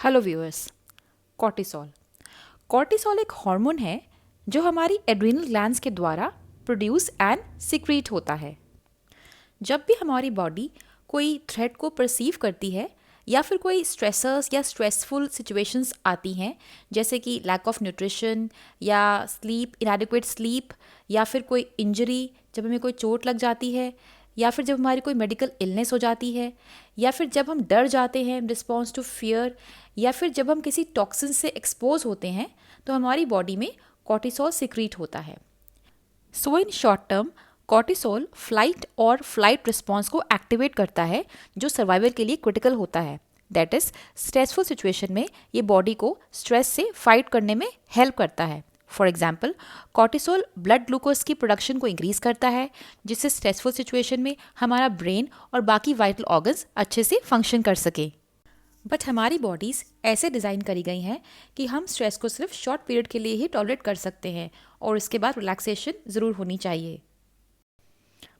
Hello viewers. Cortisol cortisol एक hormone है जो हमारी एड्रिनल ग्लैंड्स के द्वारा प्रोड्यूस एंड सिक्रीट होता है। जब भी हमारी बॉडी कोई थ्रेट को परसीव करती है या फिर कोई स्ट्रेसर्स या स्ट्रेसफुल सिचुएशंस आती हैं, जैसे कि लैक ऑफ न्यूट्रिशन या स्लीप, इनएडिक्वेट स्लीप, या फिर कोई इंजरी, जब हमें कोई चोट लग जाती है, या फिर जब हमारी कोई मेडिकल इलनेस हो जाती है, या फिर जब हम डर जाते हैं रिस्पॉन्स टू फियर, या फिर जब हम किसी टॉक्सिन से एक्सपोज होते हैं, तो हमारी बॉडी में कॉर्टिसोल सिक्रीट होता है। So in short term, cortisol flight और फ्लाइट रिस्पॉन्स को एक्टिवेट करता है, जो सर्वाइवल के लिए क्रिटिकल होता है। दैट इज, स्ट्रेसफुल सिचुएशन में ये बॉडी को स्ट्रेस से फाइट करने में हेल्प करता है। For example, cortisol blood glucose की प्रोडक्शन को इंक्रीज करता है, जिससे स्ट्रेसफुल सिचुएशन में हमारा ब्रेन और बाकी वाइटल ऑर्गन्स अच्छे से फंक्शन कर सके। बट हमारी बॉडीज़ ऐसे डिज़ाइन करी गई हैं कि हम स्ट्रेस को सिर्फ शॉर्ट पीरियड के लिए ही टॉलरेट कर सकते हैं और इसके बाद रिलैक्सेशन ज़रूर होनी चाहिए।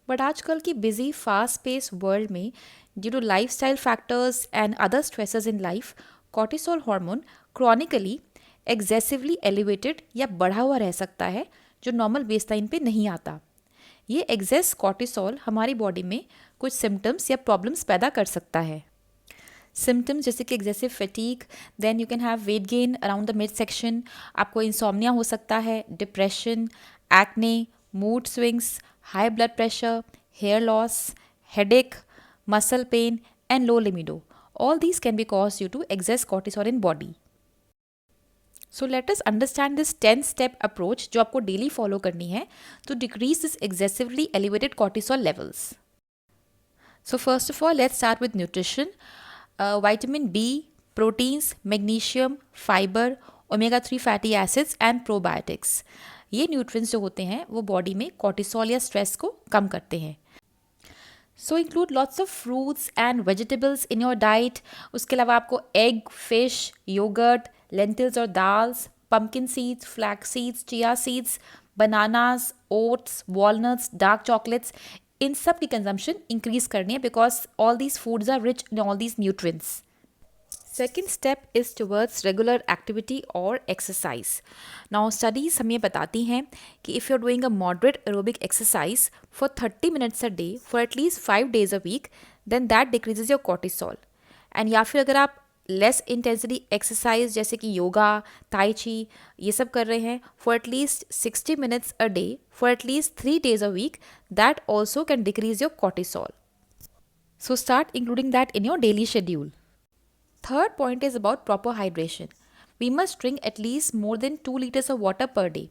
बट आजकल की बिजी फास्ट पेस वर्ल्ड में, due to lifestyle factors and other stresses in life, cortisol hormone chronically excessively elevated या बढ़ा हुआ रह सकता है, जो नॉर्मल बेसलाइन पे नहीं आता। ये एग्जेस कॉर्टिसोल हमारी बॉडी में कुछ सिम्टम्स या प्रॉब्लम्स पैदा कर सकता है। सिम्टम्स जैसे कि excessive fatigue, then you can have weight gain around the mid section, आपको इंसोम्निया हो सकता है, depression, acne, mood swings, high blood pressure, hair loss, headache, muscle pain and low libido. All these can be caused due to excess cortisol in body. So let us understand this 10-step approach जो आपको daily follow करनी है to decrease this excessively elevated cortisol levels. So first of all, let's start with nutrition. Vitamin B, proteins, magnesium, fiber, omega-3 fatty acids and probiotics. ये nutrients जो होते हैं वो body में कॉर्टिसोल या स्ट्रेस को कम करते हैं. So include lots of fruits and vegetables in your diet. उसके अलावा आपको एग, फिश, योगर्ट, लेंटिल्स और dals, pumpkin seeds, flax seeds, chia seeds, bananas, oats, walnuts, dark chocolates, इन सब की कंजम्पशन इंक्रीज करनी है because all these foods are rich in all these nutrients. Second step is towards regular activity or exercise. Now studies हमें बताती हैं कि if you're doing a moderate aerobic exercise for 30 minutes a day for at least 5 days a week, then that decreases your cortisol. And या फिर अगर आप less intensity exercise जैसे कि योगा, tai chi ये सब कर रहे हैं for at least 60 minutes a day for at least 3 days a week, that also can decrease your cortisol. So start including that in your daily schedule. Third point is about proper hydration. We must drink at least more than 2 liters of water per day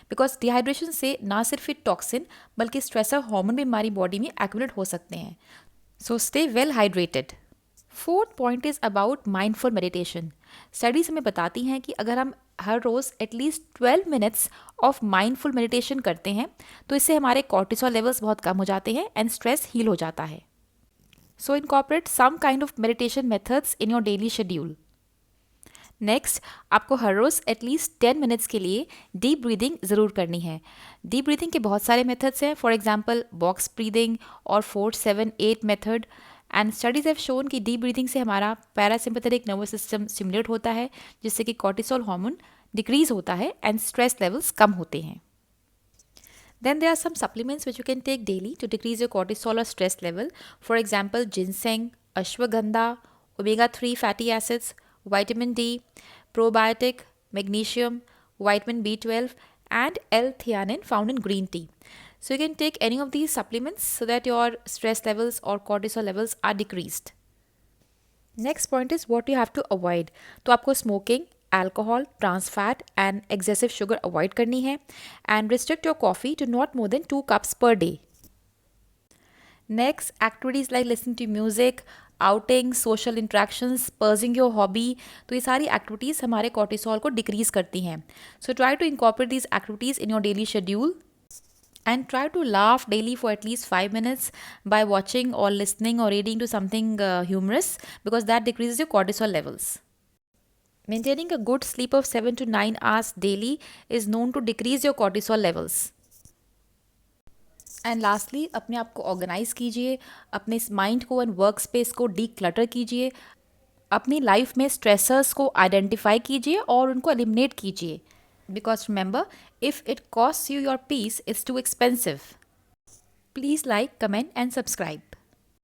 because dehydration से ना सिर्फ toxin बल्कि stressor hormone भी हमारी body में accumulate हो सकते हैं. So stay well hydrated. Fourth point is about mindful meditation. Studies हमें बताती हैं कि अगर हम हर रोज़ at least 12 minutes of mindful meditation करते हैं तो इससे हमारे कॉर्टिसोल लेवल्स बहुत कम हो जाते हैं एंड स्ट्रेस हील हो जाता है. So incorporate some kind of meditation methods in your daily schedule. Next, आपको हर रोज़ एटलीस्ट 10 मिनट्स के लिए डीप ब्रीदिंग ज़रूर करनी है. डीप ब्रीदिंग के बहुत सारे मेथड्स हैं. फॉर एग्जांपल बॉक्स ब्रीदिंग और 4-7-8 method. And studies have shown कि डीप ब्रीदिंग से हमारा पैरासिम्पैथेटिक नर्वस सिस्टम स्टिमुलेट होता है, जिससे कि कॉर्टिसोल हार्मोन डिक्रीज होता है एंड स्ट्रेस लेवल्स कम होते हैं. Then there are some supplements which you can take daily to decrease your cortisol or stress level. For example, ginseng, ashwagandha, omega-3 fatty acids, vitamin D, probiotic, magnesium, vitamin B12, and L-theanine found in green tea. So you can take any of these supplements so that your stress levels or cortisol levels are decreased. Next point is what you have to avoid. तो आपको smoking, alcohol, trans fat and excessive sugar avoid करनी है and restrict your coffee to not more than 2 cups per day. Next, activities like listening to music, outing, social interactions, pursuing your hobby. तो ये सारी activities हमारे cortisol को decrease करती हैं. So try to incorporate these activities in your daily schedule and try to laugh daily for at least 5 minutes by watching or listening or reading to something humorous because that decreases your cortisol levels. Maintaining a good sleep of 7 to 9 hours daily is known to decrease your cortisol levels. And lastly, अपने आप को organise कीजिए, अपने mind को and work space को D clutter कीजिए. अपनी life में स्ट्रेसर्स को आइडेंटिफाई कीजिए और उनको एलिमिनेट कीजिए, because remember, if it cost you your peace, it's too expensive. Please like, comment and subscribe.